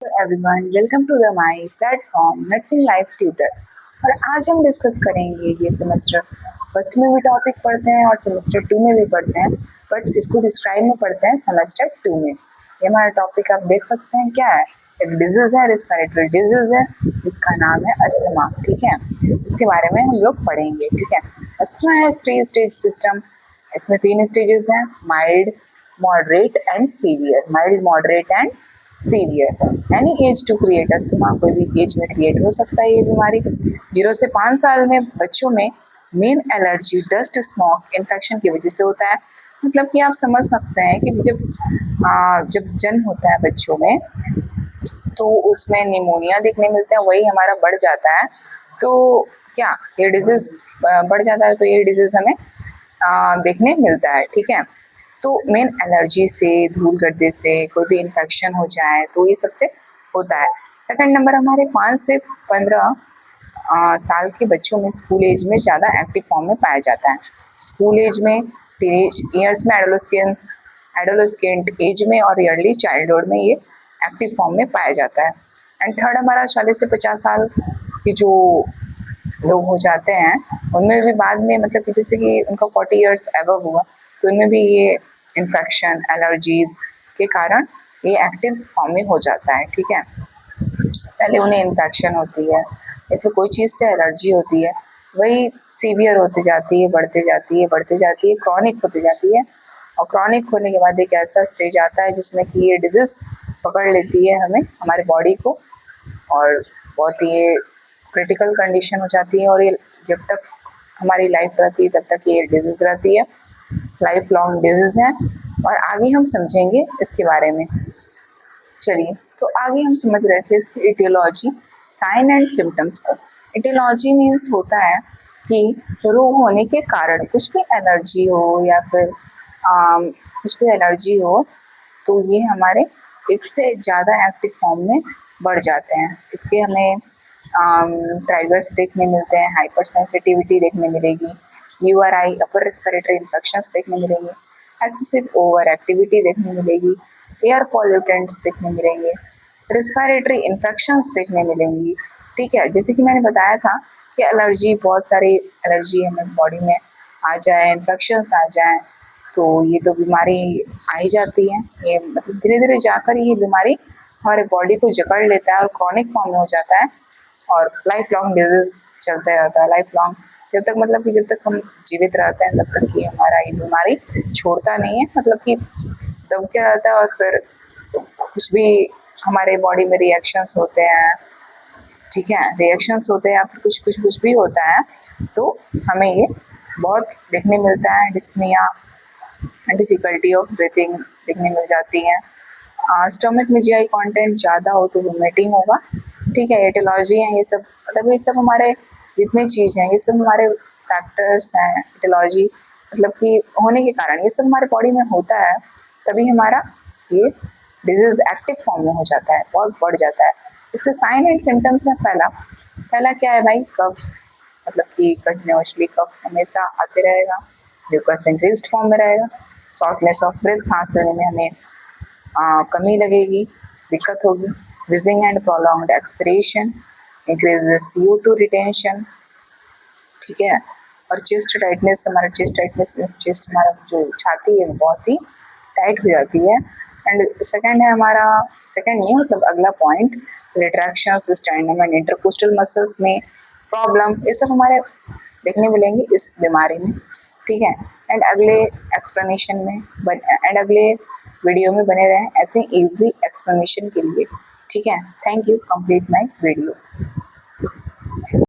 Everyone, welcome to the my platform nursing life tutor. और आज हम डिस्कस करेंगे, ये सेमेस्टर फर्स्ट में भी टॉपिक पढ़ते हैं और सेमेस्टर 2 में भी पढ़ते हैं, बट इसको डिस्क्राइब में पढ़ते हैं सेमेस्टर 2 में। ये हमारा टॉपिक आप देख सकते हैं क्या है। एक डिजीज है, रेस्पिरेटरी डिजीज है, जिसका नाम है अस्थमा। ठीक है, इसके बारे में हम लोग पढ़ेंगे। ठीक है, अस्थमा है 3 स्टेज सिस्टम। इसमें 3 स्टेजेस हैं, mild, moderate and severe. Mild, moderate and severe. Any age to create asthma, कोई भी एज में क्रिएट हो सकता है ये बीमारी। 0 से 5 साल में बच्चों में main allergy dust, smoke, infection की वजह से होता है। मतलब कि आप समझ सकते हैं कि जब जन्म होता है बच्चों में तो उसमें निमोनिया देखने मिलता है, वही हमारा बढ़ जाता है। तो क्या ये डिजीज बढ़ जाता है, तो ये डिजीज हमें देखने मिलता है। ठीक है, तो मेन एलर्जी से, धूल गर्दे से, कोई भी इन्फेक्शन हो जाए तो ये सबसे होता है। सेकंड नंबर हमारे 5 से 15 साल के बच्चों में स्कूल एज में ज़्यादा एक्टिव फॉर्म में पाया जाता है। स्कूल एज में, टीनेज ईयर्स में, एडोलेसेंट एज में और अर्ली चाइल्डहुड में ये एक्टिव फॉर्म में पाया जाता है। एंड थर्ड हमारा 40 से 50 साल के जो लोग हो जाते हैं उनमें भी बाद में, मतलब कि जैसे कि उनका 40 ईयर्स एबव हुआ तो उनमें भी ये इन्फेक्शन, एलर्जीज के कारण ये एक्टिव फॉर्म में हो जाता है। ठीक है, पहले उन्हें इन्फेक्शन होती है या फिर कोई चीज़ से एलर्जी होती है, वही सीवियर होती जाती है, बढ़ते जाती है, बढ़ते जाती है, क्रॉनिक होती जाती है। और क्रॉनिक होने के बाद एक ऐसा स्टेज आता है जिसमें कि ये डिजीज़ पकड़ लेती है हमें, हमारे बॉडी को, और बहुत ही क्रिटिकल कंडीशन हो जाती है। और ये जब तक हमारी लाइफ रहती है तब तक ये डिजीज़ रहती है, लाइफ लॉन्ग डिजीज़ है। और आगे हम समझेंगे इसके बारे में। चलिए, तो आगे हम समझ रहे थे इसकी इटियोलॉजी, साइन एंड सिम्टम्स को। इटियोलॉजी मीन्स होता है कि रोग होने के कारण, कुछ भी एलर्जी हो या फिर कुछ भी एलर्जी हो तो ये हमारे एक से ज़्यादा एक्टिव फॉर्म में बढ़ जाते हैं। इसके हमें ट्राइगर्स देखने मिलते हैं, हाइपर सेंसिटिविटी देखने मिलेगी, URI अपर रेस्पिरेटरी इन्फेक्शंस देखने मिलेंगे, एक्सेसिव ओवर एक्टिविटी देखने मिलेगी, एयर पॉल्यूटेंट्स देखने मिलेंगे, रेस्पिरेटरी इन्फेक्शंस देखने मिलेंगी। ठीक है, जैसे कि मैंने बताया था कि एलर्जी, बहुत सारी एलर्जी हमें बॉडी में आ जाए, इन्फेक्शंस आ जाए तो ये तो बीमारी आ ही जाती है। ये मतलब धीरे धीरे जाकर ये बीमारी हमारे बॉडी को जकड़ लेता है और क्रॉनिक फॉर्म में हो जाता है और लाइफ लॉन्ग डिजीज चलता रहता है। लाइफ लॉन्ग, जब तक, मतलब कि जब तक हम जीवित रहते हैं तब तक ये हमारा ये बीमारी छोड़ता नहीं है, मतलब कि दब के रहता है। और फिर कुछ भी हमारे बॉडी में रिएक्शंस होते हैं, ठीक है, रिएक्शंस होते हैं या फिर कुछ भी होता है तो हमें ये बहुत देखने मिलता है। डिस्पनिया, डिफिकल्टी ऑफ ब्रीथिंग देखने मिल जाती है। स्टमक में GI कंटेंट ज़्यादा हो तो वोमिटिंग होगा। ठीक है, एटियोलॉजी है ये सब, मतलब ये सब हमारे जितने चीज़ हैं ये सब हमारे फैक्टर्स हैं। एटियोलॉजी मतलब कि होने के कारण ये सब हमारे बॉडी में होता है, तभी हमारा ये डिजीज़ एक्टिव फॉर्म में हो जाता है, बहुत बढ़ जाता है। इसके साइन एंड सिम्टम्स हैं। पहला क्या है भाई, कफ, मतलब कि कंटिन्यूअसली कफ हमेशा आते रहेगा, म्यूकस इंक्रीज्ड फॉर्म में रहेगा, शॉर्टनेस ऑफ ब्रेथ, सांस लेने में हमें कमी लगेगी, दिक्कत होगी, wheezing and prolonged expiration, increases CO2 retention. ठीक है, और चेस्ट टाइटनेस, हमारा चेस्ट टाइटनेस मीन्स चेस्ट, हमारा जो छाती है वो बहुत ही टाइट हो जाती है। एंड सेकंड है हमारा, सेकंड नहीं मतलब अगला point, retractions, स्टेर्नम and intercostal muscles में प्रॉब्लम, ये सब हमारे देखने मिलेंगे इस बीमारी में। ठीक है, एंड अगले एक्सप्लेनेशन में एंड अगले वीडियो में बने रहें ऐसे इजली एक्सप्लेनेशन के लिए। ठीक है, thank you, complete my video.